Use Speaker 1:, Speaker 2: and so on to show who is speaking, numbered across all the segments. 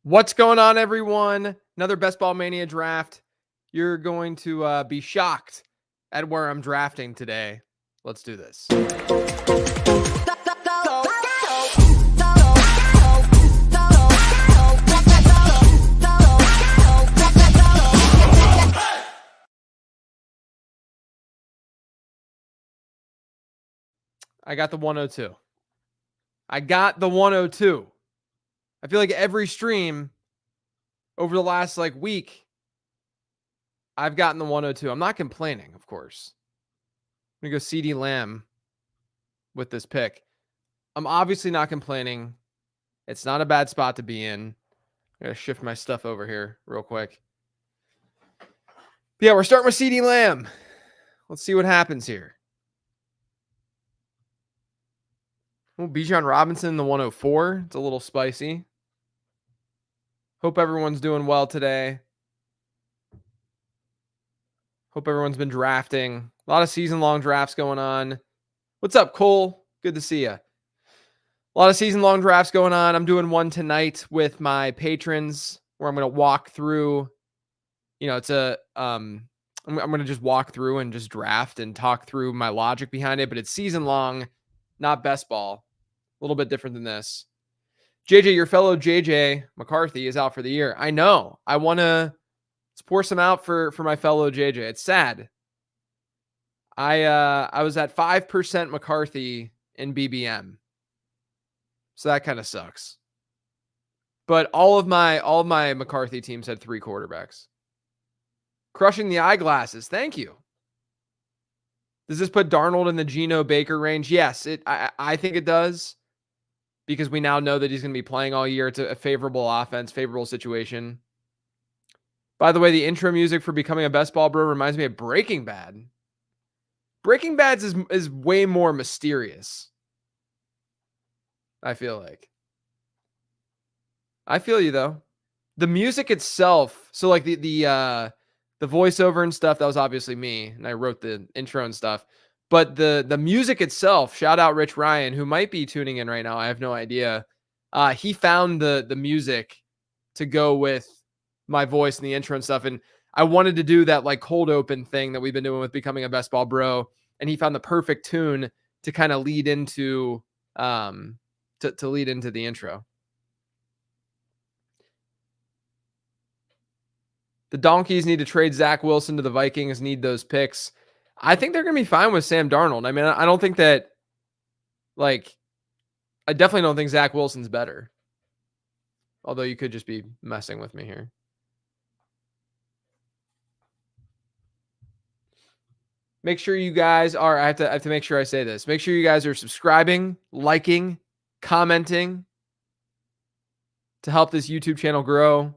Speaker 1: What's going on, everyone? Another Best Ball Mania draft. You're going to be shocked at where I'm drafting today. Let's do this. I got the 102. I feel like every stream over the last week, I've gotten the 102. I'm not complaining, of course. I'm going to go CD Lamb with this pick. I'm obviously not complaining. It's not a bad spot to be in. I got to shift my stuff over here real quick. Yeah, we're starting with CD Lamb. Let's see what happens here. Oh, Bijan Robinson, the 104. It's a little spicy. Hope everyone's doing well today. Hope everyone's been drafting. A lot of season-long drafts going on. What's up, Cole? Good to see you. A lot of season-long drafts going on. I'm doing one tonight with my patrons where I'm going to walk through. It's I'm going to just walk through and just draft and talk through my logic behind it. But it's season-long, not best ball. A little bit different than this. JJ, your fellow JJ McCarthy is out for the year. I know. I want to pour some out for my fellow JJ. It's sad. I was at 5% McCarthy in BBM. So that kind of sucks. But all of my McCarthy teams had 3 quarterbacks. Crushing the eyeglasses. Thank you. Does this put Darnold in the Geno Baker range? Yes, I think it does. Because we now know that he's going to be playing all year. It's a favorable offense, favorable situation. By the way, the intro music for Becoming a Best Ball Bro reminds me of Breaking Bad. Breaking Bad is way more mysterious. I feel like. I feel you though. The music itself, so like the voiceover and stuff, that was obviously me, and I wrote the intro and stuff. But the music itself, shout out Rich Ryan, who might be tuning in right now. I have no idea. He found the music to go with my voice and the intro and stuff. And I wanted to do that cold open thing that we've been doing with Becoming a Best Ball Bro. And he found the perfect tune to kind of lead into to lead into the intro. The Donkeys need to trade Zach Wilson to the Vikings, need those picks. I think they're going to be fine with Sam Darnold. I mean, I don't think that, I definitely don't think Zach Wilson's better. Although you could just be messing with me here. Make sure you guys are, I have to make sure I say this. Make sure you guys are subscribing, liking, commenting to help this YouTube channel grow.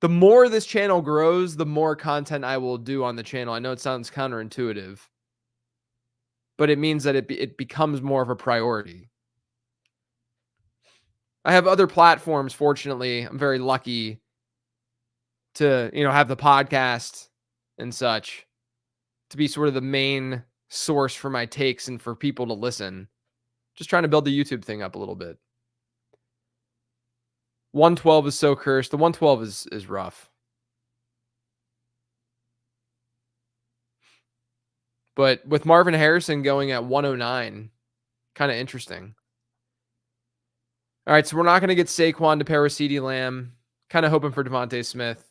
Speaker 1: The more this channel grows, the more content I will do on the channel. I know it sounds counterintuitive, but it means that it becomes more of a priority. I have other platforms, fortunately. I'm very lucky to, have the podcast and such to be sort of the main source for my takes and for people to listen. Just trying to build the YouTube thing up a little bit. 112 is so cursed. The 112 is rough. But with Marvin Harrison going at 109, kind of interesting. All right, so we're not going to get Saquon to pair with CeeDee Lamb. Kind of hoping for Devontae Smith.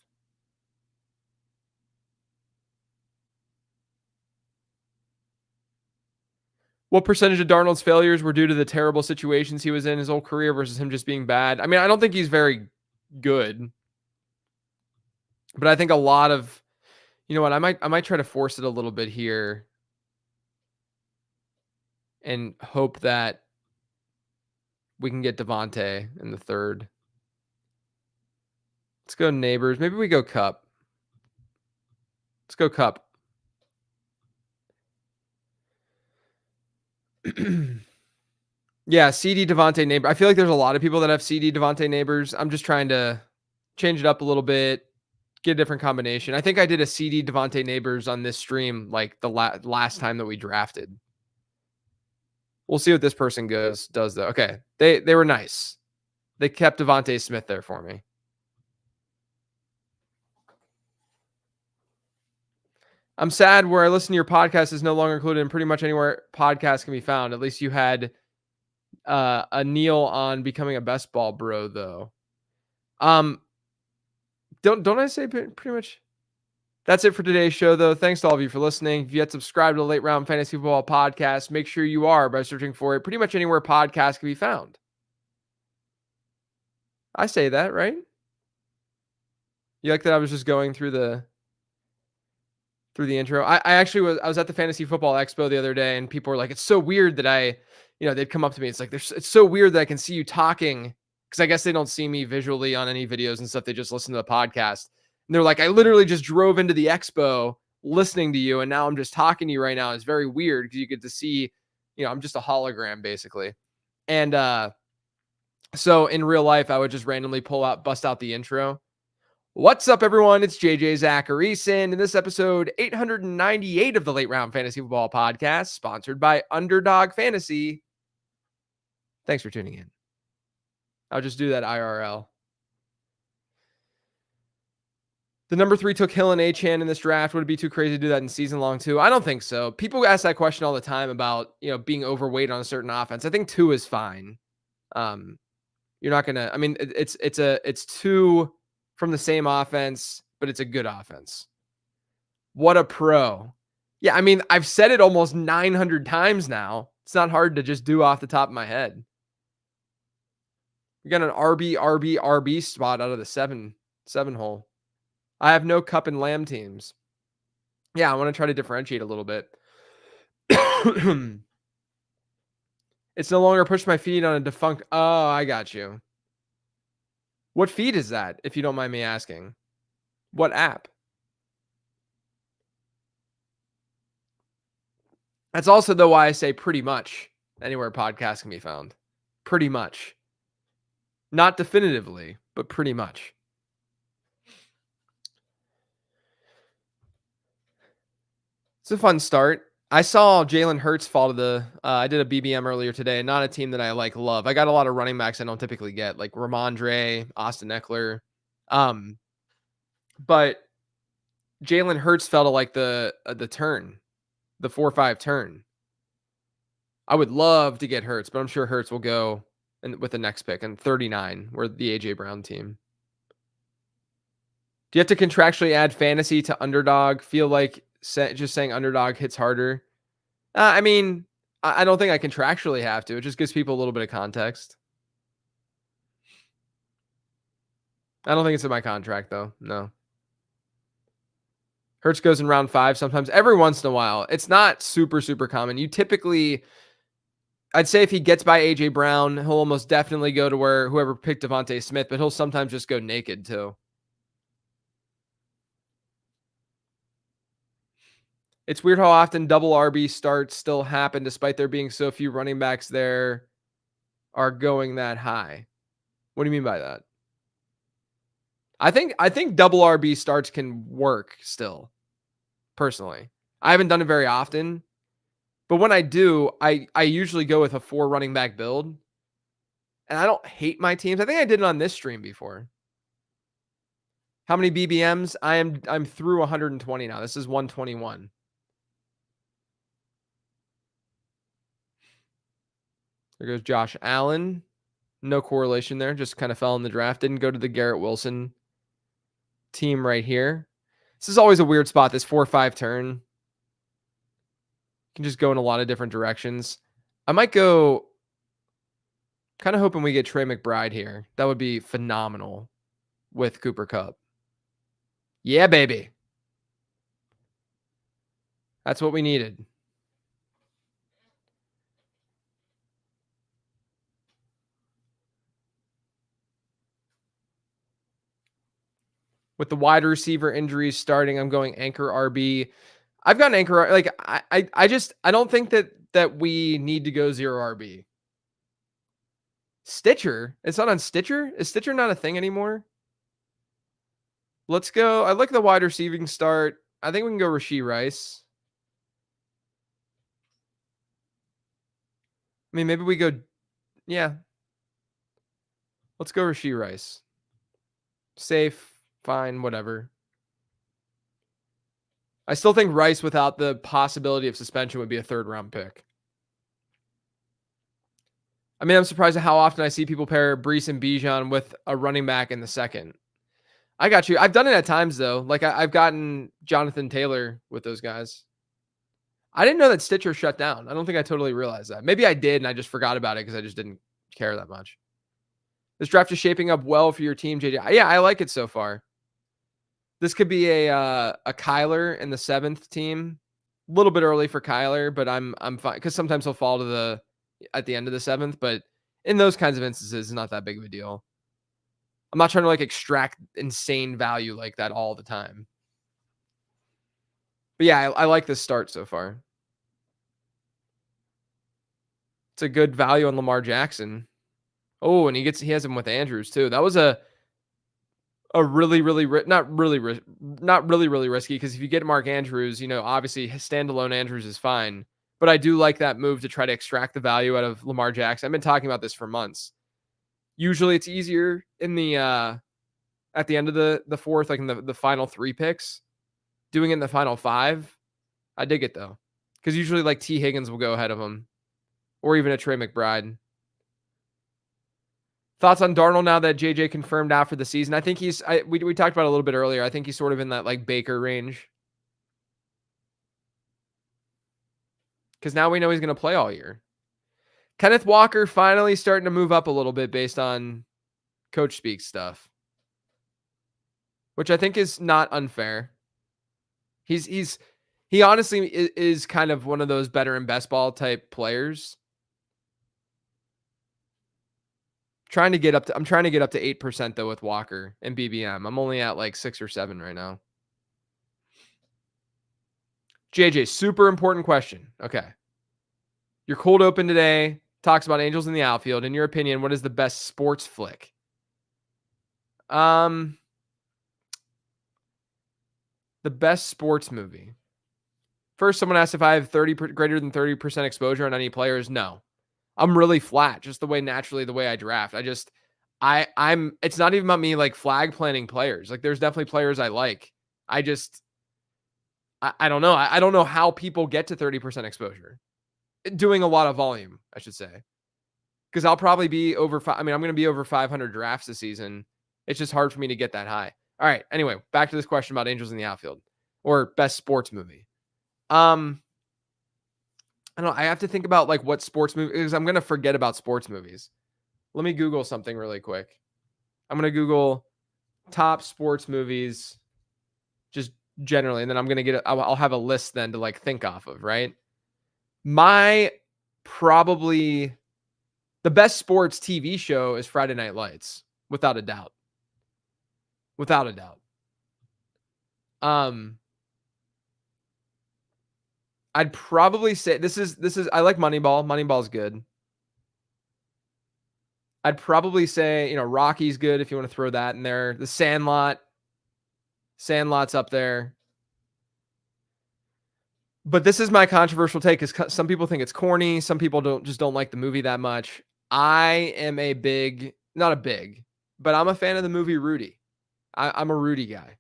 Speaker 1: What percentage of Darnold's failures were due to the terrible situations he was in his whole career versus him just being bad? I mean, I don't think he's very good. But I think a lot of, you know what, I might try to force it a little bit here and hope that we can get Devontae in the 3rd. Let's go Neighbors. Maybe we go Cup. Let's go Cup. Yeah, CD Devontae Neighbors. I feel like there's a lot of people that have CD Devontae Neighbors. I'm just trying to change it up a little bit, get a different combination. I think I did a CD Devontae Neighbors on this stream the last time that we drafted. We'll see what this person does though. Okay, they were nice. They kept Devontae Smith there for me. I'm sad where I listen to your podcast is no longer included in pretty much anywhere podcasts can be found. At least you had a Neil on becoming a best ball bro though. Don't I say pretty much? That's it for today's show, though. Thanks to all of you for listening. If you yet subscribe to the Late Round Fantasy Football Podcast, make sure you are by searching for it pretty much anywhere podcasts can be found. I say that, right? You like that I was just going through the intro? I actually was at the Fantasy Football Expo the other day, and people were like, it's so weird that they'd come up to me. It's like, it's so weird that I can see you talking, because I guess they don't see me visually on any videos and stuff. They just listen to the podcast. And they're like, I literally just drove into the expo listening to you, and now I'm just talking to you right now. It's very weird because you get to see, I'm just a hologram basically. And so in real life, I would just randomly bust out the intro. What's up, everyone? It's JJ Zacharyson, and this episode 898 of the Late Round Fantasy Football Podcast, sponsored by Underdog Fantasy. Thanks for tuning in. I'll just do that IRL. The number 3 took Hill and Achane in this draft. Would it be too crazy to do that in season long too? I don't think so. People ask that question all the time about, being overweight on a certain offense. I think 2 is fine. You're not gonna. I mean, it's 2 from the same offense, but it's a good offense. What a pro! Yeah, I mean, I've said it almost 900 times now. It's not hard to just do off the top of my head. We got an RB spot out of the 7 hole. I have no Cup and Lamb teams. Yeah, I want to try to differentiate a little bit. It's no longer push my feed on a defunct. Oh, I got you. What feed is that, if you don't mind me asking? What app? That's also, though, why I say pretty much anywhere podcasts can be found. Pretty much. Not definitively, but pretty much. It's a fun start. I saw Jalen Hurts fall to the I did a BBM earlier today, not a team that I love. I got a lot of running backs I don't typically get, like Ramondre, Austin Eckler. But Jalen Hurts fell to the turn, the 4-5 turn. I would love to get Hurts, but I'm sure Hurts will go with the next pick and 39. We're the AJ Brown team. Do you have to contractually add fantasy to underdog? Feel like just saying underdog hits harder? I mean, I don't think I contractually have to. It just gives people a little bit of context. I don't think it's in my contract, though. No. Hurts goes in round 5 sometimes. Every once in a while. It's not super, super common. You typically, I'd say if he gets by A.J. Brown, he'll almost definitely go to where whoever picked Devontae Smith, but he'll sometimes just go naked, too. It's weird how often double RB starts still happen despite there being so few running backs there are going that high. What do you mean by that? I think double RB starts can work still, personally. I haven't done it very often, but when I do, I usually go with a 4 running back build. And I don't hate my teams. I think I did it on this stream before. How many BBMs? I'm through 120 now. This is 121. There goes Josh Allen. No correlation there. Just kind of fell in the draft. Didn't go to the Garrett Wilson team right here. This is always a weird spot, this 4-5 turn. You can just go in a lot of different directions. I might go kind of hoping we get Trey McBride here. That would be phenomenal with Cooper Kupp. Yeah, baby. That's what we needed. With the wide receiver injuries starting, I'm going anchor RB. I've got an anchor. Like I don't think that we need to go 0 RB. Stitcher. It's not on Stitcher. Is Stitcher not a thing anymore? Let's go. I like the wide receiving start. I think we can go Rashee Rice. I mean, maybe we go. Yeah. Let's go Rashee Rice. Safe. Fine. Whatever. I still think Rice without the possibility of suspension would be a 3rd round pick. I mean, I'm surprised at how often I see people pair Brees and Bijan with a running back in the 2nd. I got you. I've done it at times though. Like I've gotten Jonathan Taylor with those guys. I didn't know that Stitcher shut down. I don't think I totally realized that. Maybe I did and I just forgot about it because I just didn't care that much. This draft is shaping up well for your team, JJ. Yeah, I like it so far. This could be a Kyler in the 7th team. A little bit early for Kyler, but I'm fine because sometimes he'll fall to at the end of the 7th. But in those kinds of instances, it's not that big of a deal. I'm not trying to like extract insane value like that all the time. But yeah, I like this start so far. It's a good value on Lamar Jackson. Oh, and he has him with Andrews too. That was a really not really risky because if you get Mark Andrews, obviously his standalone Andrews is fine. But I do like that move to try to extract the value out of Lamar Jackson. I've been talking about this for months. Usually it's easier in the at the end of the 4th, like in the final 3 picks. Doing it in the final 5, I dig it though, because usually like T. Higgins will go ahead of him, or even a Trey McBride. Thoughts on Darnold now that JJ confirmed out for the season? I think we talked about it a little bit earlier. I think he's sort of in that like Baker range. Because now we know he's going to play all year. Kenneth Walker finally starting to move up a little bit based on coach speak stuff, which I think is not unfair. He honestly is kind of one of those better in best ball type players. I'm trying to get up to 8% though with Walker and BBM. I'm only at like 6 or 7 right now. JJ, super important question. Okay. Your cold open today talks about Angels in the Outfield. In your opinion, what is the best sports flick? The best sports movie. First, someone asked if I have greater than 30% exposure on any players. No. I'm really flat, just the way I draft. It's not even about me like flag planning players. Like there's definitely players I like. I don't know. I don't know how people get to 30% exposure. Doing a lot of volume, I should say. Because I'll probably be I'm going to be over 500 drafts this season. It's just hard for me to get that high. All right. Anyway, back to this question about Angels in the Outfield or best sports movie. I don't know. I have to think about like what sports movie, because I'm going to forget about sports movies. Let me Google something really quick. I'm going to Google top sports movies just generally, and then I'm going to I'll have a list then to like think off of, right? Probably the best sports TV show is Friday Night Lights, without a doubt. Without a doubt. I'd probably say this is I like Moneyball. Moneyball's good. I'd probably say, Rocky's good if you want to throw that in there. The Sandlot's up there. But this is my controversial take because some people think it's corny. Some people don't like the movie that much. I am not a big, but I'm a fan of the movie Rudy. I'm a Rudy guy.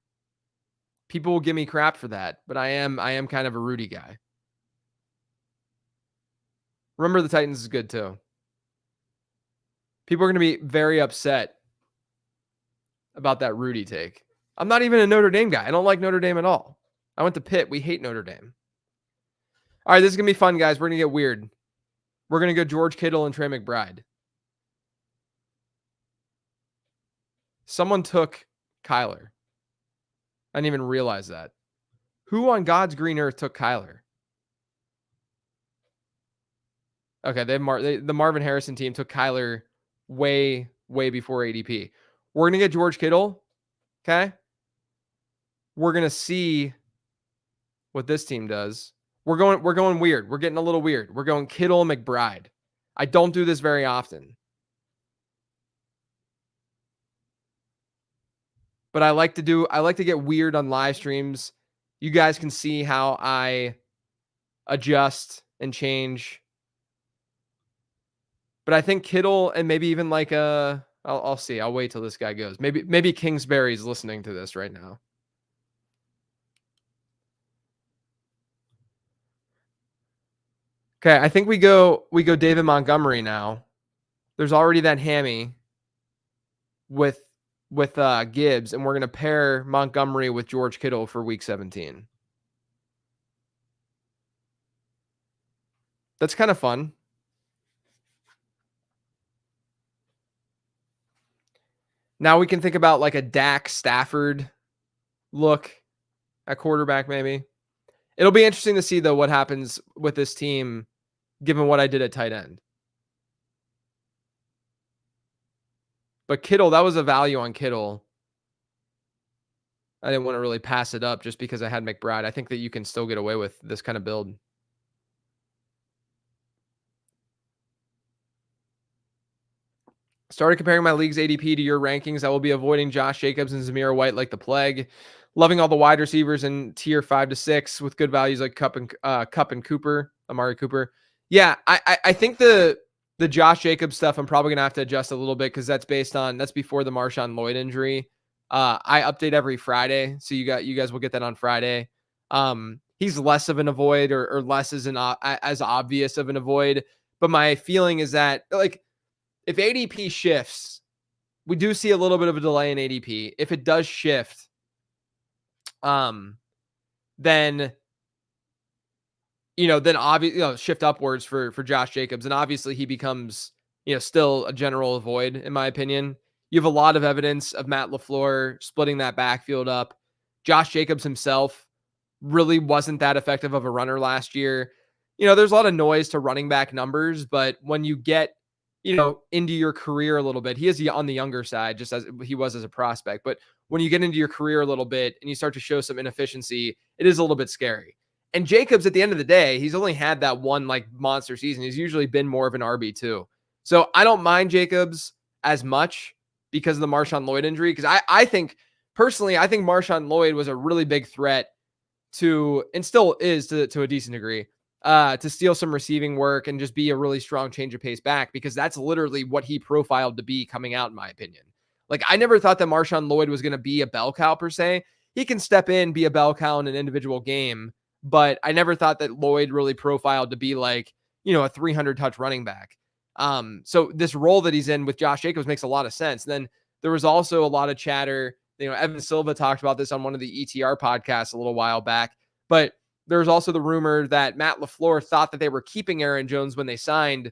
Speaker 1: People will give me crap for that, but I am kind of a Rudy guy. Remember the Titans is good too. People are going to be very upset about that Rudy take. I'm not even a Notre Dame guy. I don't like Notre Dame at all. I went to Pitt. We hate Notre Dame. All right, this is going to be fun, guys. We're going to get weird. We're going to go George Kittle and Trey McBride. Someone took Kyler. I didn't even realize that. Who on God's green earth took Kyler? Okay, the Marvin Harrison team took Kyler way before ADP. We're going to get George Kittle. Okay? We're going to see what this team does. We're going weird. We're getting a little weird. We're going Kittle and McBride. I don't do this very often. But I like to get weird on live streams. You guys can see how I adjust and change. But I think Kittle and maybe even like I'll see. I'll wait till this guy goes. Maybe Kingsbury's listening to this right now. Okay, I think we go David Montgomery now. There's already that hammy with Gibbs, and we're gonna pair Montgomery with George Kittle for week 17. That's kind of fun. Now we can think about like a Dak Stafford look at quarterback, maybe. It'll be interesting to see though what happens with this team given what I did at tight end. But Kittle, that was a value on Kittle. I didn't want to really pass it up just because I had McBride. I think that you can still get away with this kind of build. Started comparing my league's ADP to your rankings. I will be avoiding Josh Jacobs and Zamir White like the plague. Loving all the wide receivers in tier 5 to 6 with good values like Cup and Cooper, Amari Cooper. Yeah, I think the Josh Jacobs stuff I'm probably gonna have to adjust a little bit because that's before the Marshawn Lloyd injury. I update every Friday, so you guys will get that on Friday. He's less of an avoid or less as obvious of an avoid. But my feeling is that like if ADP shifts, we do see a little bit of a delay in ADP. If it does shift, then then obviously shift upwards for Josh Jacobs, and obviously he becomes still a general avoid in my opinion. You have a lot of evidence of Matt LaFleur splitting that backfield up. Josh Jacobs himself really wasn't that effective of a runner last year. There's a lot of noise to running back numbers, but when you get into your career a little bit, he is on the younger side, just as he was as a prospect. But when you get into your career a little bit and you start to show some inefficiency, it is a little bit scary. And Jacobs, at the end of the day, he's only had that one like monster season. He's usually been more of an RB2. So I don't mind Jacobs as much because of the Marshawn Lloyd injury. Because I think personally, I think Marshawn Lloyd was a really big threat to, and still is to a decent degree, to steal some receiving work and just be a really strong change of pace back, because that's literally what he profiled to be coming out, in my opinion. Like, I never thought that Marshawn Lloyd was going to be a bell cow per se. He can step in, be a bell cow in an individual game, but I never thought that Lloyd really profiled to be like, a 300 touch running back. So this role that he's in with Josh Jacobs makes a lot of sense. And then there was also a lot of chatter. Evan Silva talked about this on one of the ETR podcasts a little while back, but there's also the rumor that Matt LaFleur thought that they were keeping Aaron Jones when they signed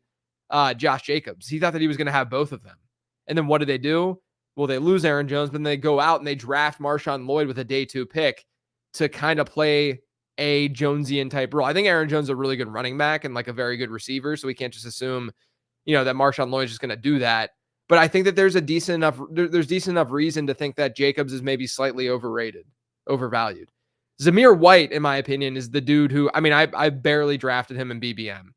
Speaker 1: Josh Jacobs. He thought that he was going to have both of them. And then what did they do? Well, they lose Aaron Jones, but then they go out and they draft Marshawn Lloyd with a day 2 pick to kind of play a Jonesian type role. I think Aaron Jones is a really good running back and like a very good receiver, so we can't just assume, that Marshawn Lloyd is just going to do that. But I think that there's decent enough reason to think that Jacobs is maybe slightly overvalued. Zamir White, in my opinion, is the dude who, I barely drafted him in BBM.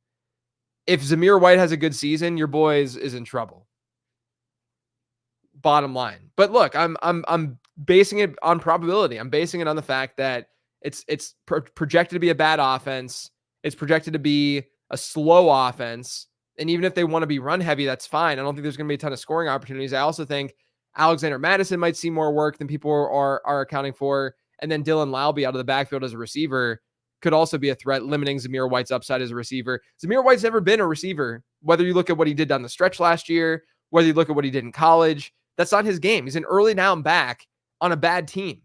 Speaker 1: If Zamir White has a good season, your boy is in trouble. Bottom line. But look, I'm basing it on probability. I'm basing it on the fact that it's projected to be a bad offense. It's projected to be a slow offense. And even if they want to be run heavy, that's fine. I don't think there's going to be a ton of scoring opportunities. I also think Alexander Madison might see more work than people are accounting for. And then Dylan Laube out of the backfield as a receiver could also be a threat, limiting Zamir White's upside as a receiver. Zamir White's never been a receiver, whether you look at what he did down the stretch last year, whether you look at what he did in college. That's not his game. He's an early down back on a bad team.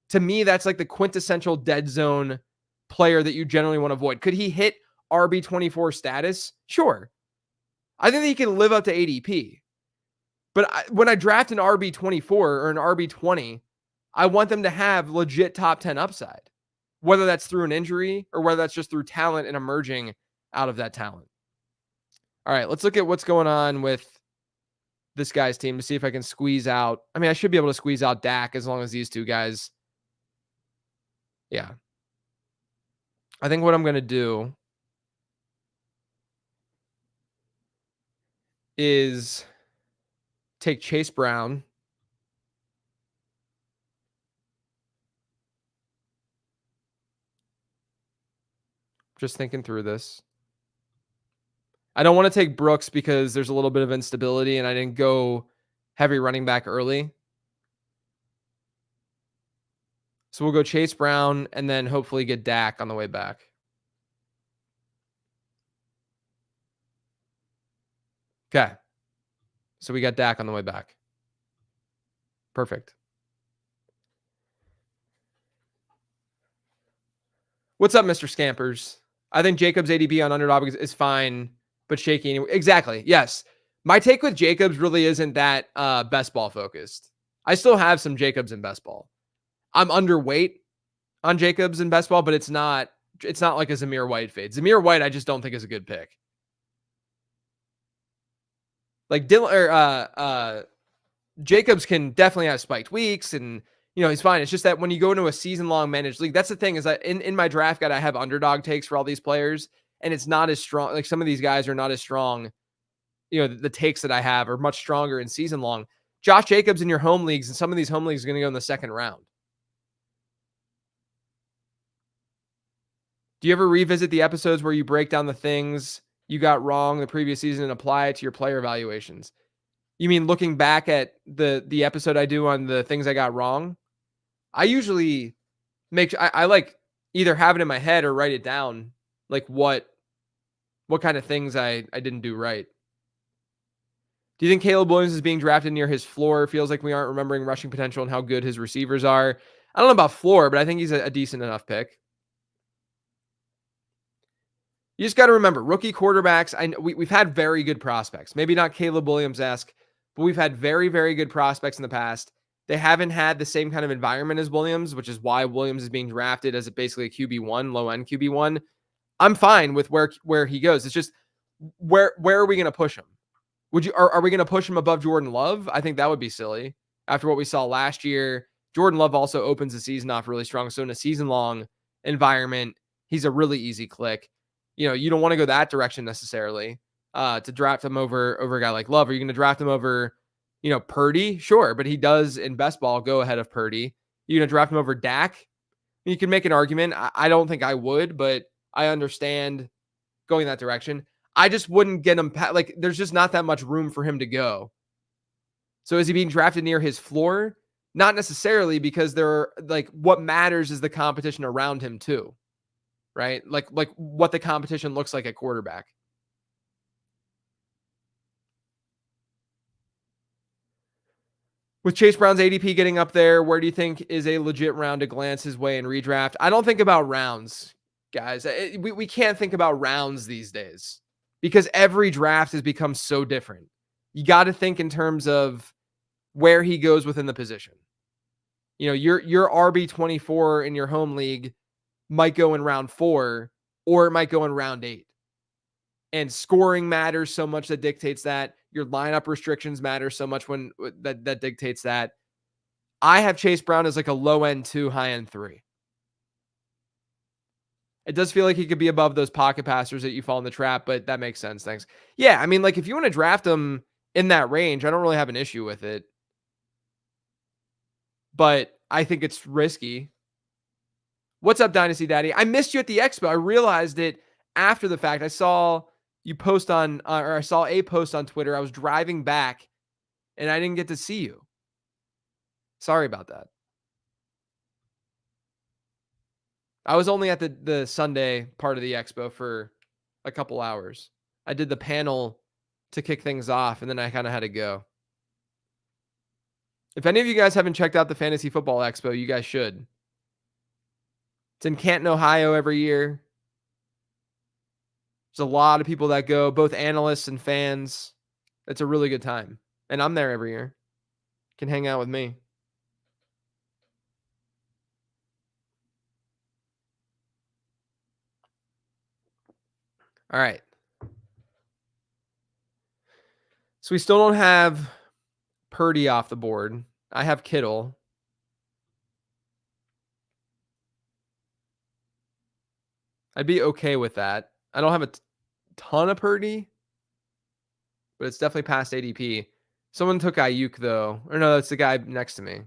Speaker 1: To me, that's like the quintessential dead zone player that you generally want to avoid. Could he hit RB24 status? Sure. I think that he can live up to ADP. But when I draft an RB24 or an RB20, I want them to have legit top 10 upside, whether that's through an injury or whether that's just through talent and emerging out of that talent. All right, let's look at what's going on with this guy's team to see if I can squeeze out. I should be able to squeeze out Dak as long as these two guys. Yeah. I think what I'm going to do is take Chase Brown. Just thinking through this. I don't want to take Brooks because there's a little bit of instability and I didn't go heavy running back early. So we'll go Chase Brown and then hopefully get Dak on the way back. Okay. So we got Dak on the way back. Perfect. What's up, Mr. Scampers? I think Jacobs ADP on underdog is fine, but shaky anyway. Exactly. Yes. My take with Jacobs really isn't that best ball focused. I still have some Jacobs in best ball. I'm underweight on Jacobs in best ball, but it's not like a Zamir White fade. Zamir White, I just don't think is a good pick. Like Dylan or Jacobs can definitely have spiked weeks and he's fine. It's just that when you go into a season long managed league, that's the thing is that in my draft guide, I have underdog takes for all these players, and it's not as strong. Like some of these guys are not as strong. The takes that I have are much stronger in season long. Josh Jacobs in your home leagues, and some of these home leagues are going to go in the second round. Do you ever revisit the episodes where you break down the things you got wrong the previous season and apply it to your player evaluations? You mean looking back at the episode I do on the things I got wrong? I usually I like either have it in my head or write it down, like what kind of things I didn't do right. Do you think Caleb Williams is being drafted near his floor? Feels like we aren't remembering rushing potential and how good his receivers are. I don't know about floor, but I think he's a decent enough pick. You just got to remember, rookie quarterbacks, we've had very good prospects. Maybe not Caleb Williams-esque, but we've had very, very good prospects in the past. They haven't had the same kind of environment as Williams, which is why Williams is being drafted as basically a QB1, low-end QB1. I'm fine with where he goes. It's just where are we going to push him? Are we going to push him above Jordan Love? I think that would be silly. After what we saw last year, Jordan Love also opens the season off really strong. So in a season-long environment, he's a really easy click. You don't want to go that direction necessarily to draft him over a guy like Love. Are you going to draft him over, Purdy? Sure, but he does in best ball go ahead of Purdy. You're going to draft him over Dak? You can make an argument. I don't think I would, but I understand going that direction. I just wouldn't get him. Like, there's just not that much room for him to go. So is he being drafted near his floor? Not necessarily, because what matters is the competition around him too. Right? Like what the competition looks like at quarterback. With Chase Brown's ADP getting up there, where do you think is a legit round to glance his way in redraft? I don't think about rounds, guys. We can't think about rounds these days because every draft has become so different. You got to think in terms of where he goes within the position. Your RB24 in your home league might go in round 4, or it might go in round 8. And scoring matters so much that dictates that. Your lineup restrictions matter so much when that dictates that. I have Chase Brown as like a low end 2, high end 3. It does feel like he could be above those pocket passers that you fall in the trap, but that makes sense. Thanks. Yeah, I mean, like if you want to draft him in that range, I don't really have an issue with it. But I think it's risky. What's up, Dynasty Daddy? I missed you at the expo. I realized it after the fact. I saw you post on, or I saw a post on Twitter. I was driving back and I didn't get to see you. Sorry about that. I was only at the Sunday part of the expo for a couple hours. I did the panel to kick things off, and then I kind of had to go. If any of you guys haven't checked out the Fantasy Football Expo, you guys should. It's in Canton, Ohio every year. There's a lot of people that go, both analysts and fans. It's a really good time. And I'm there every year. Can hang out with me. All right. So we still don't have Purdy off the board. I have Kittle. I'd be okay with that. I don't have a ton of Purdy, but it's definitely past ADP. Someone took Ayuk though. Or no, that's the guy next to me.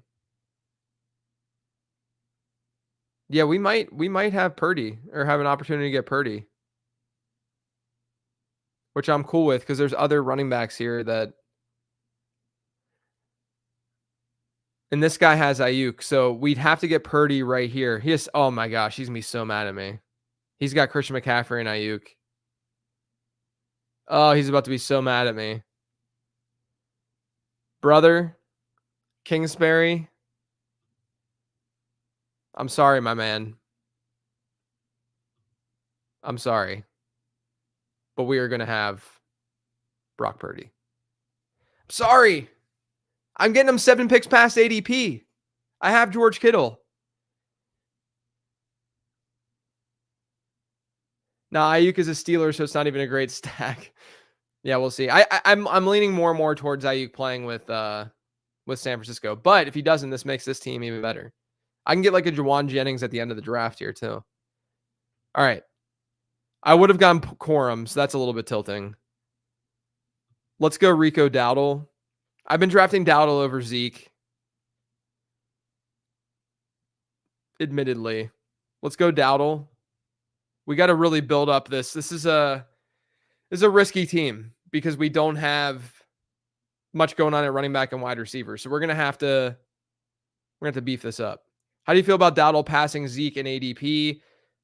Speaker 1: Yeah, we might have Purdy or have an opportunity to get Purdy, which I'm cool with because there's other running backs here that. And this guy has Ayuk, so we'd have to get Purdy right here. Oh my gosh, he's gonna be so mad at me. He's got Christian McCaffrey and Ayuk. Oh, he's about to be so mad at me. Brother, Kingsbury, I'm sorry, my man. I'm sorry. But we are going to have Brock Purdy. Sorry. I'm getting him 7 picks past ADP. I have George Kittle. Nah, Ayuk is a Steeler, so it's not even a great stack. Yeah, we'll see. I'm leaning more and more towards Ayuk playing with San Francisco. But if he doesn't, this makes this team even better. I can get like a Jawan Jennings at the end of the draft here too. All right. I would have gone Corum, so that's a little bit tilting. Let's go Rico Dowdle. I've been drafting Dowdle over Zeke. Admittedly. Let's go Dowdle. We got to really build up this. This is a risky team because we don't have much going on at running back and wide receiver. So we're gonna have to beef this up. How do you feel about Dowdle passing Zeke and ADP?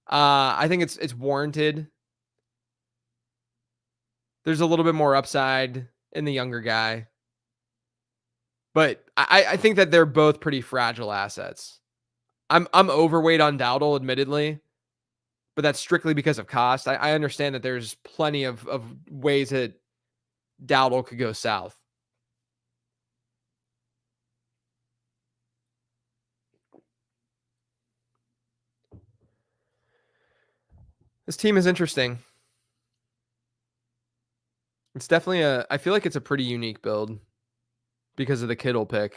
Speaker 1: I think it's warranted. There's a little bit more upside in the younger guy. But I think that they're both pretty fragile assets. I'm overweight on Dowdle, admittedly, but that's strictly because of cost. I understand that there's plenty of ways that Dowdle could go south. This team is interesting. It's definitely I feel like it's a pretty unique build because of the Kittle pick.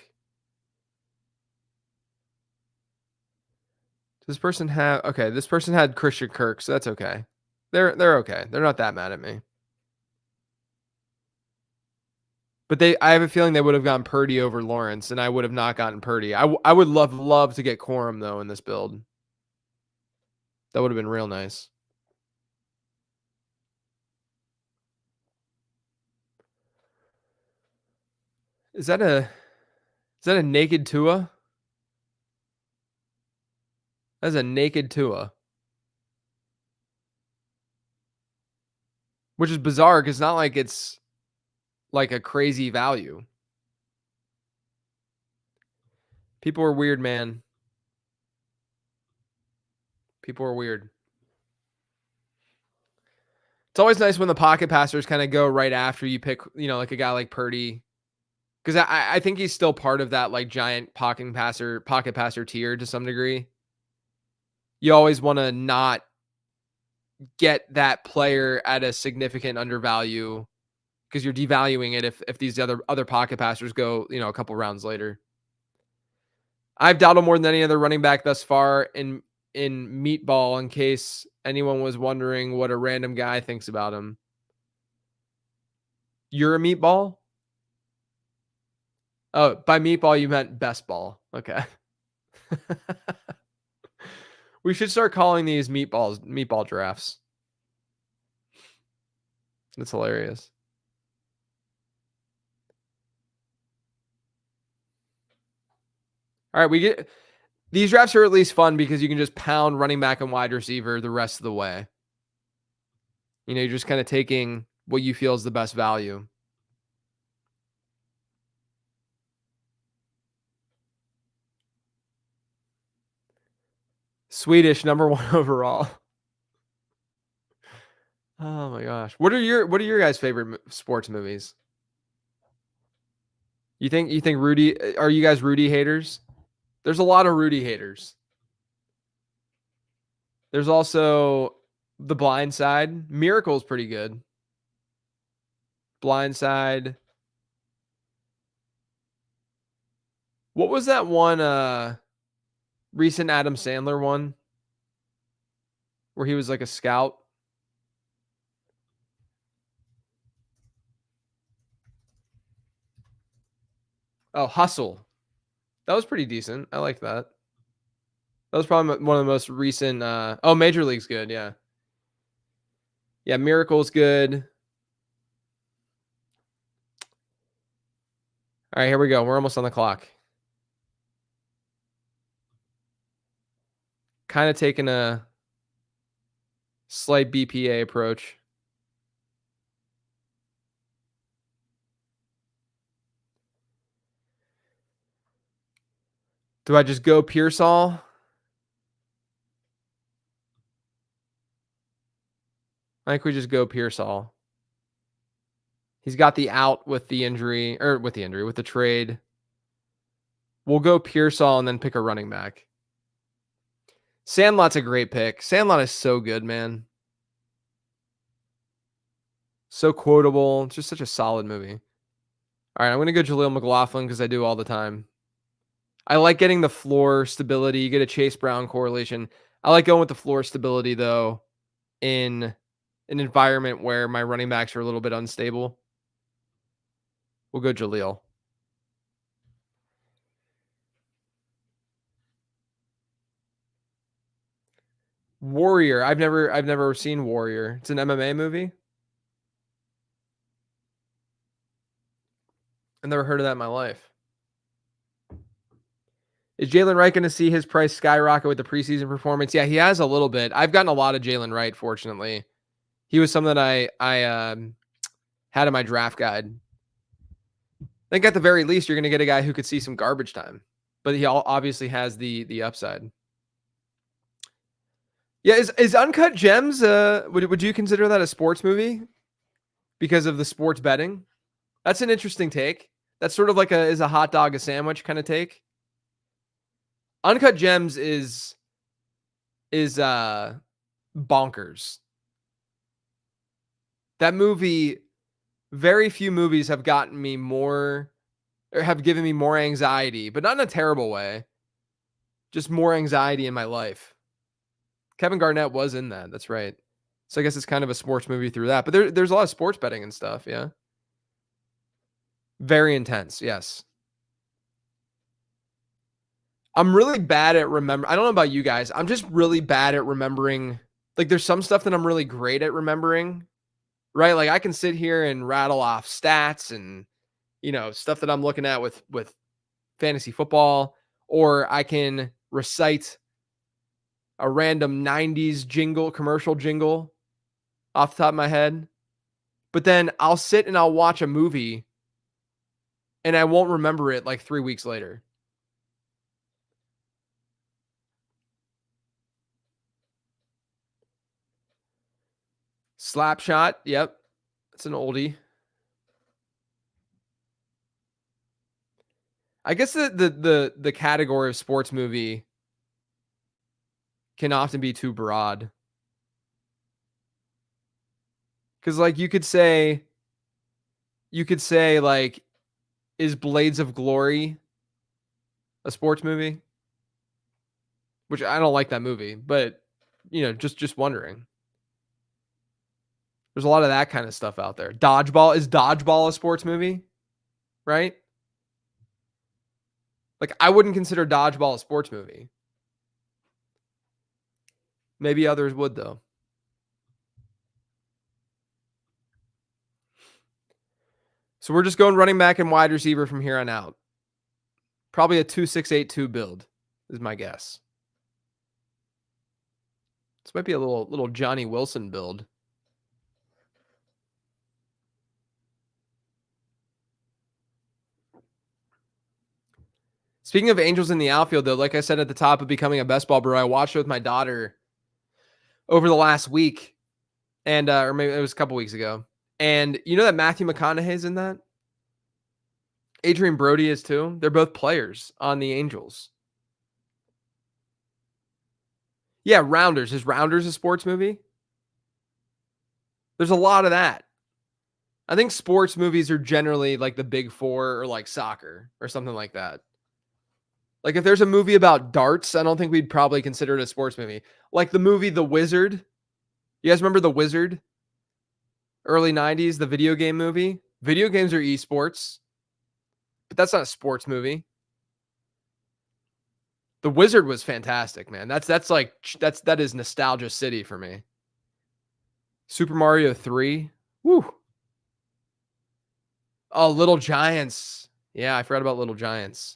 Speaker 1: Does this person have, okay, this person had Christian Kirk, so that's okay. They're okay. They're not that mad at me. But I have a feeling they would have gotten Purdy over Lawrence, and I would have not gotten Purdy. I would love to get Corum though in this build. That would have been real nice. Is that a naked Tua? That's a naked Tua. Which is bizarre because it's not like it's like a crazy value. People are weird, man. People are weird. It's always nice when the pocket passers kind of go right after you pick, like a guy like Purdy. Because I think he's still part of that like giant pocket passer tier to some degree. You always want to not get that player at a significant undervalue because you're devaluing it if these other pocket passers go, a couple rounds later. I've Dowdle more than any other running back thus far in Meatball, in case anyone was wondering what a random guy thinks about him. You're a Meatball? Oh, by Meatball you meant best ball. Okay. We should start calling these meatball drafts. That's hilarious. All right, these drafts are at least fun because you can just pound running back and wide receiver the rest of the way. You're just kind of taking what you feel is the best value. Swedish #1 overall. Oh my gosh. What are your guys' favorite sports movies? You think Rudy, are you guys Rudy haters? There's a lot of Rudy haters. There's also The Blind Side. Miracle's pretty good. Blind Side. What was that one recent Adam Sandler one where he was like a scout? Oh, Hustle. That was pretty decent. I like that. That was probably one of the most recent. Major League's good. Yeah. Yeah. Miracle's good. All right, here we go. We're almost on the clock. Kind of taking a slight BPA approach. Do I just go Pearsall? I think we just go Pearsall. He's got the out with the injury, or with the trade. We'll go Pearsall and then pick a running back. Sandlot's a great pick. Sandlot is so good, man. So quotable. It's just such a solid movie. All right, I'm going to go Jaleel McLaughlin because I do all the time. I like getting the floor stability. You get a Chase Brown correlation. I like going with the floor stability, though, in an environment where my running backs are a little bit unstable. We'll go Jaleel. Warrior. I've never seen Warrior. It's an MMA movie. I've never heard of that in my life. Is Jalen Wright going to see his price skyrocket with the preseason performance? Yeah, he has a little bit. I've gotten a lot of Jalen Wright, fortunately. He was something that I had in my draft guide. I think at the very least, you're going to get a guy who could see some garbage time, but he obviously has the upside. Yeah, is Uncut Gems, would you consider that a sports movie because of the sports betting? That's an interesting take. That's sort of like is a hot dog a sandwich kind of take. Uncut Gems is bonkers. That movie, very few movies have gotten me more, or have given me more anxiety, but not in a terrible way. Just more anxiety in my life. Kevin Garnett was in that. That's right. So I guess it's kind of a sports movie through that. But there's a lot of sports betting and stuff. Yeah. Very intense. Yes. I'm really bad at I don't know about you guys. I'm just really bad at remembering. Like there's some stuff that I'm really great at remembering, right? Like I can sit here and rattle off stats and, stuff that I'm looking at with fantasy football, or I can recite a random 90s commercial jingle off the top of my head. But then I'll sit and I'll watch a movie and I won't remember it like 3 weeks later. Slapshot. Yep. It's an oldie. I guess the category of sports movie can often be too broad. Because like you could say like, is Blades of Glory a sports movie? Which I don't like that movie, but just wondering. There's a lot of that kind of stuff out there. Dodgeball, is Dodgeball a sports movie? Right? Like I wouldn't consider Dodgeball a sports movie. Maybe others would though. So we're just going running back and wide receiver from here on out. Probably a 2-6-8-2 build is my guess. This might be a little Johnny Wilson build. Speaking of angels in the outfield, though, like I said at the top of becoming a best ball bro, I watched it with my daughter over the last week, and or maybe it was a couple weeks ago. And you know that Matthew McConaughey's in that? Adrian Brody is too. They're both players on the Angels. Yeah, Rounders. Is Rounders a sports movie? There's a lot of that. I think sports movies are generally like the Big Four or like soccer or something like that. Like if there's a movie about darts, I don't think we'd probably consider it a sports movie. Like the movie The Wizard. You guys remember The Wizard? Early 90s, the video game movie. Video games are esports, but that's not a sports movie. The Wizard was fantastic, man. That is nostalgia city for me. Super Mario 3. Woo. Oh, Little Giants. Yeah, I forgot about Little Giants.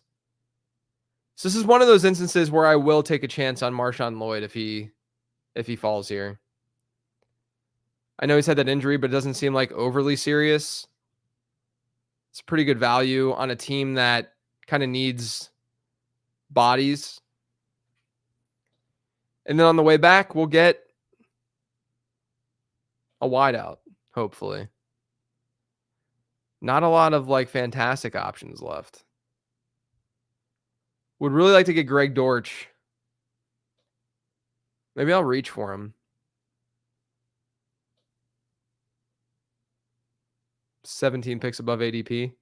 Speaker 1: So this is one of those instances where I will take a chance on Marshawn Lloyd if he falls here. I know he's had that injury, but it doesn't seem like overly serious. It's pretty good value on a team that kind of needs bodies. And then on the way back, we'll get a wideout, hopefully. Not a lot of like fantastic options left. Would really like to get Greg Dortch. Maybe I'll reach for him. 17 picks above ADP.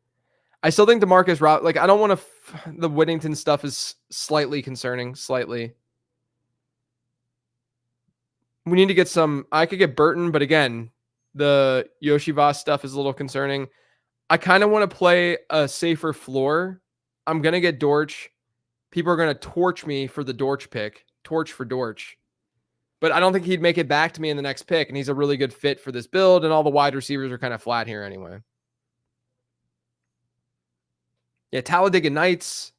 Speaker 1: I still think DeMarcus Rob, like I don't want to. The Whittington stuff is slightly concerning. Slightly. We need to get some. I could get Burton, but again, the Yoshivas stuff is a little concerning. I kind of want to play a safer floor. I'm gonna get Dortch. People are gonna torch me for the Dortch pick. Torch for Dortch. But I don't think he'd make it back to me in the next pick, and he's a really good fit for this build, and all the wide receivers are kind of flat here anyway. Yeah, Talladega Nights.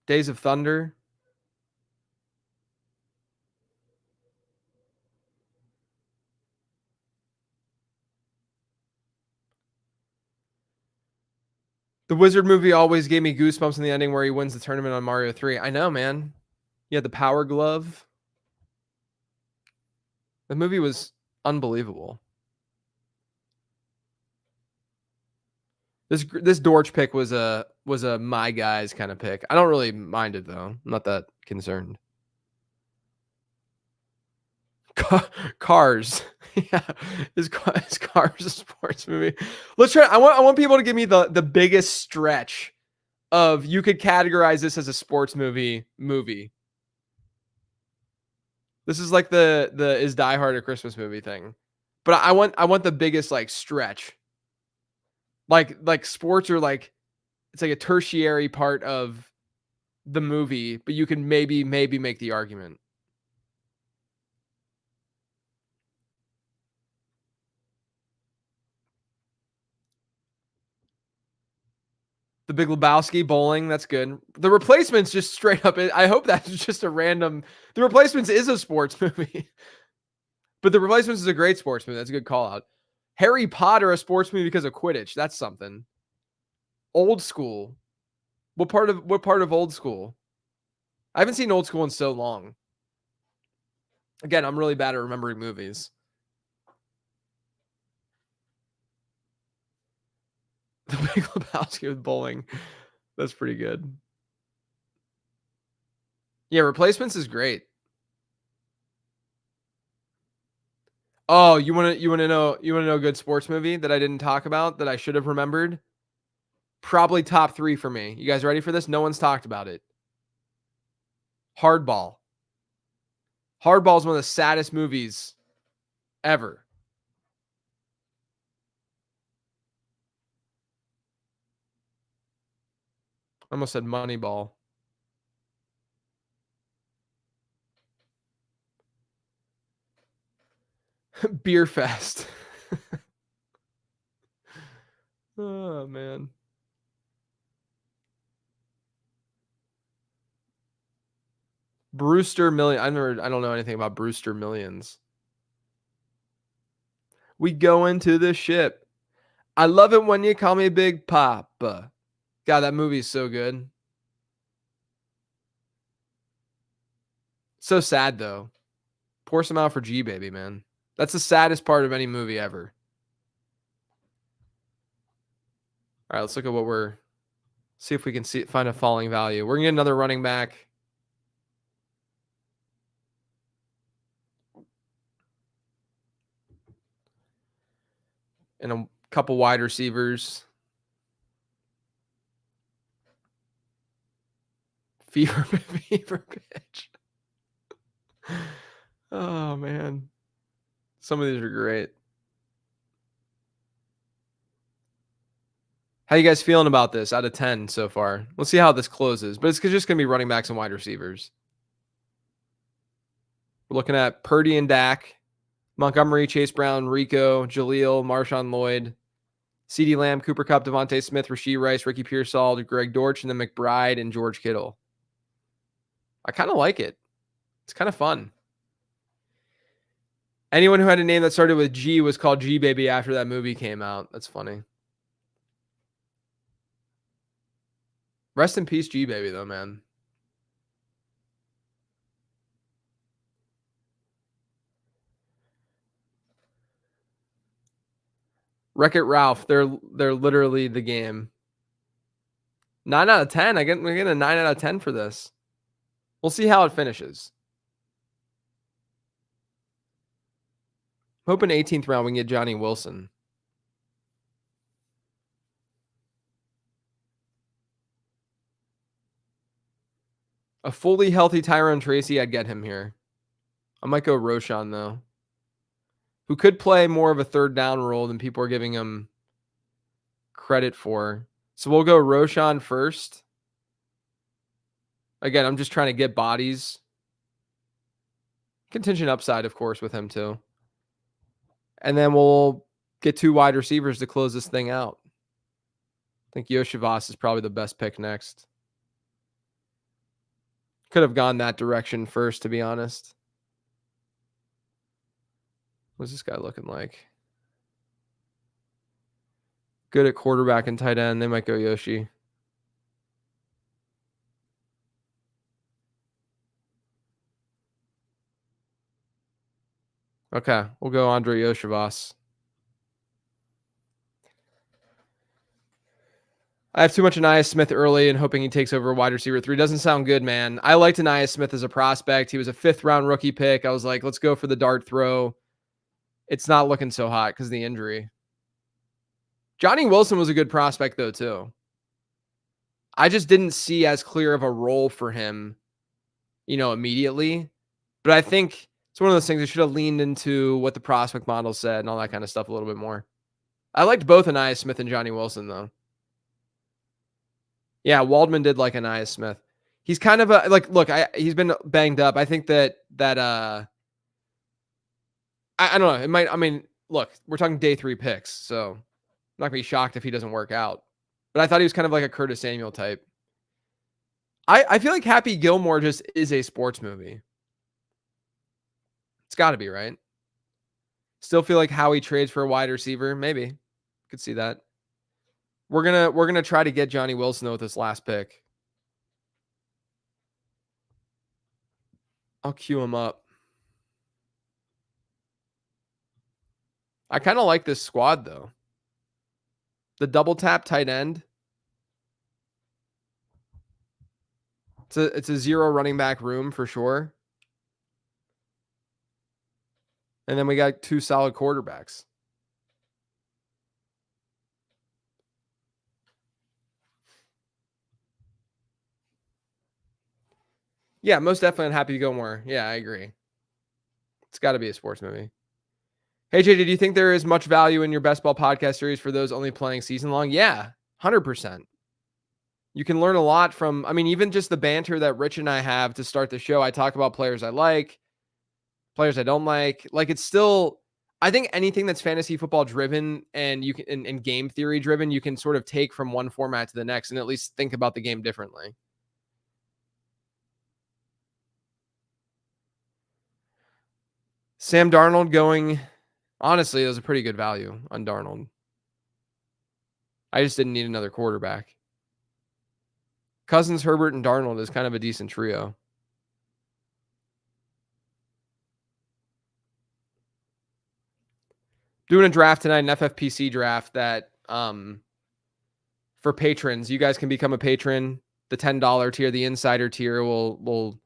Speaker 1: Days of Thunder. The Wizard movie always gave me goosebumps in the ending where he wins the tournament on Mario 3. I know, man. Yeah, the Power Glove. The movie was unbelievable. This Dortch pick was a my guys kind of pick. I don't really mind it though. I'm not that concerned. Cars. Yeah. Is Cars a sports movie? Let's try. I want people to give me the biggest stretch of you could categorize this as a sports movie. This is like the is Die Hard a Christmas movie thing. But I want the biggest like stretch. Like sports are like it's like a tertiary part of the movie, but you can maybe make the argument. The Big Lebowski, Bowling, that's good. The Replacements just straight up. I hope that's just a random. The Replacements is a sports movie, but The Replacements is a great sports movie. That's a good call out. Harry Potter, a sports movie because of Quidditch. That's something. Old School. What part of Old School? I haven't seen Old School in so long. Again, I'm really bad at remembering movies. The Big Lebowski with Bowling. That's pretty good. Yeah, Replacements is great. Oh, you want to know a good sports movie that I didn't talk about that I should have remembered? Probably top 3 for me. You guys ready for this? No one's talked about it. Hardball. Hardball is one of the saddest movies ever. I almost said Moneyball. Beer Fest. Oh man. Brewster Million. I don't know anything about Brewster Millions. We go into the ship. I love it when you call me Big Papa. God, that movie is so good. So sad though. Pour some out for G Baby, man. That's the saddest part of any movie ever. All right, let's look at see if we can find a falling value. We're gonna get another running back. And a couple wide receivers. Fever pitch. Oh man. Some of these are great. How you guys feeling about this out of 10 so far? We'll see how this closes, but it's just going to be running backs and wide receivers. We're looking at Purdy and Dak, Montgomery, Chase Brown, Rico, Jaleel, Marshawn Lloyd, CeeDee Lamb, Cooper Kupp, Devontae Smith, Rashee Rice, Ricky Pearsall, Greg Dortch, and then McBride and George Kittle. I kind of like it. It's kind of fun. Anyone who had a name that started with G was called G Baby after that movie came out. That's funny. Rest in peace, G Baby, though, man. Wreck-It Ralph, they're literally the game. 9 out of 10. We're getting a 9 out of 10 for this. We'll see how it finishes. I'm hoping 18th round we can get Johnny Wilson. A fully healthy Tyrone Tracy, I'd get him here. I might go Roshan, though, who could play more of a third down role than people are giving him credit for. So we'll go Roshan first. Again, I'm just trying to get bodies. Contingent upside, of course, with him too. And then we'll get 2 wide receivers to close this thing out. I think Yoshivas is probably the best pick next. Could have gone that direction first, to be honest. What's this guy looking like? Good at quarterback and tight end. They might go Yoshi. Okay, we'll go Andre Yoshivas. I have too much Anais Smith early and hoping he takes over wide receiver 3. Doesn't sound good, man. I liked Anais Smith as a prospect. He was a 5th round rookie pick. I was like, let's go for the dart throw. It's not looking so hot because of the injury. Johnny Wilson was a good prospect, though, too. I just didn't see as clear of a role for him, immediately. But I think it's one of those things I should have leaned into what the prospect model said and all that kind of stuff a little bit more. I liked both Anais Smith and Johnny Wilson, though. Yeah, Waldman did like Anais Smith. He's kind of he's been banged up. I think that I don't know. It might, look, we're talking day 3 picks, so I'm not gonna be shocked if he doesn't work out. But I thought he was kind of like a Curtis Samuel type. I feel like Happy Gilmore just is a sports movie. It's got to be, right? Still feel like Howie trades for a wide receiver. Maybe. Could see that. We're gonna try to get Johnny Wilson with this last pick. I'll cue him up. I kind of like this squad, though. The double tap tight end. It's a 0 running back room for sure. And then we got 2 solid quarterbacks. Yeah, most definitely Happy Gilmore. Yeah, I agree. It's got to be a sports movie. Hey, JJ, do you think there is much value in your best ball podcast series for those only playing season long? Yeah, 100%. You can learn a lot from, even just the banter that Rich and I have to start the show. I talk about players I like, players I don't like. Like, it's still, I think anything that's fantasy football driven and you can and game theory driven, you can sort of take from one format to the next and at least think about the game differently. Sam Darnold going, honestly, it was a pretty good value on Darnold. I just didn't need another quarterback. Cousins, Herbert, and Darnold is kind of a decent trio. Doing a draft tonight, an FFPC draft that for patrons, you guys can become a patron. The $10 tier, the insider tier will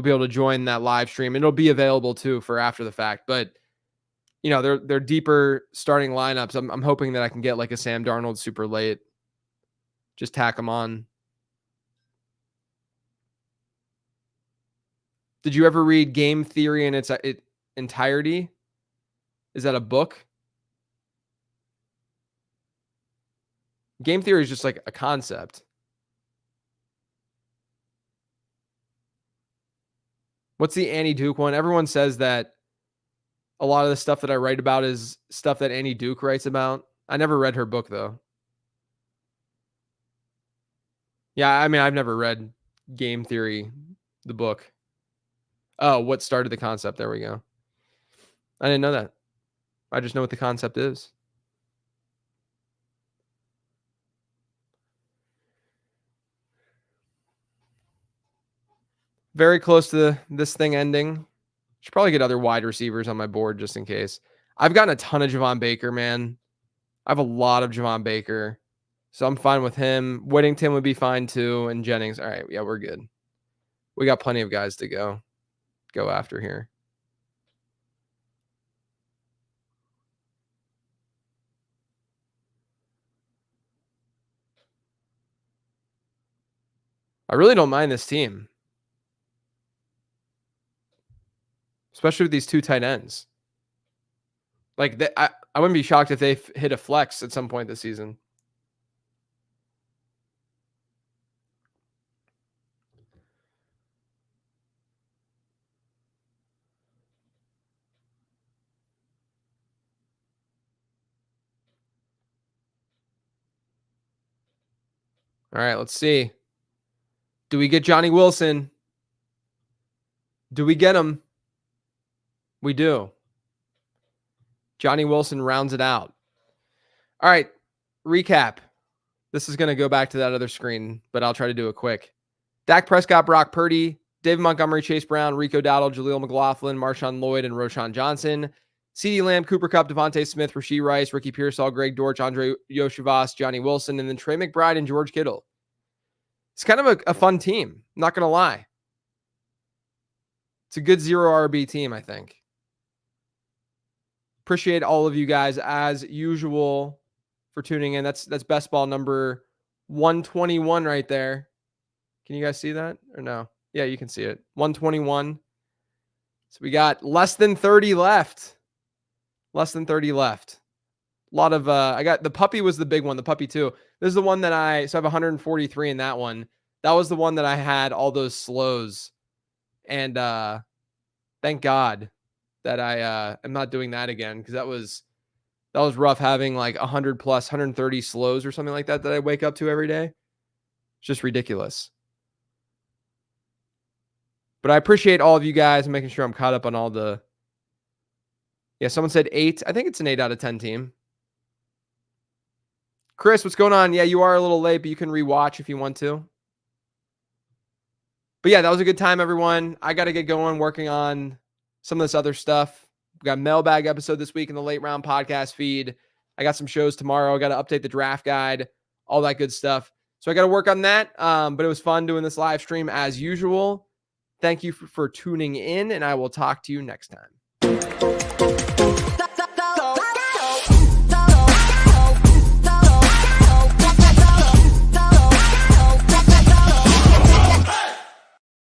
Speaker 1: be able to join that live stream. And it'll be available too for after the fact. But they're deeper starting lineups. I'm hoping that I can get like a Sam Darnold super late. Just tack them on. Did you ever read Game Theory in its entirety? Is that a book? Game Theory is just like a concept. What's the Annie Duke one? Everyone says that a lot of the stuff that I write about is stuff that Annie Duke writes about. I never read her book, though. Yeah, I've never read Game Theory, the book. Oh, what started the concept? There we go. I didn't know that. I just know what the concept is. Very close to this thing ending. Should probably get other wide receivers on my board just in case. I've gotten a ton of Javon Baker, man. I have a lot of Javon Baker. So I'm fine with him. Whittington would be fine too. And Jennings. All right. Yeah, we're good. We got plenty of guys to go after here. I really don't mind this team, especially with these two tight ends. Like, I wouldn't be shocked if they hit a flex at some point this season. All right, let's see. Do we get Johnny Wilson? Do we get him? We do. Johnny Wilson rounds it out. All right, recap. This is going to go back to that other screen, but I'll try to do it quick. Dak Prescott, Brock Purdy, David Montgomery, Chase Brown, Rico Dowdle, Jaleel McLaughlin, Marshawn Lloyd, and Roshan Johnson. CeeDee Lamb, Cooper Kupp, Devontae Smith, Rashee Rice, Ricky Pearsall, Greg Dortch, Andre Yoshivas, Johnny Wilson, and then Trey McBride and George Kittle. It's kind of a fun team. Not going to lie. It's a good 0 RB team, I think. Appreciate all of you guys as usual for tuning in. That's best ball number 121 right there. Can you guys see that or no? Yeah, you can see it. 121. So we got less than 30 left. Less than 30 left. A lot of I got the puppy was the big one, the puppy 2. This is the one that I have 143 in that one. That was the one that I had all those slows. And thank God that I am not doing that again, because that was rough having like 100 plus 130 slows or something like that I wake up to every day. It's just ridiculous. But I appreciate all of you guys and making sure I'm caught up on all the. Yeah, someone said 8. I think it's an 8 out of 10 team. Chris, what's going on? Yeah, you are a little late, but you can rewatch if you want to. But yeah, that was a good time, everyone. I got to get going working on some of this other stuff. We got mailbag episode this week in the late round podcast feed. I got some shows tomorrow. I got to update the draft guide, all that good stuff. So I got to work on that. But it was fun doing this live stream as usual. Thank you for tuning in, and I will talk to you next time.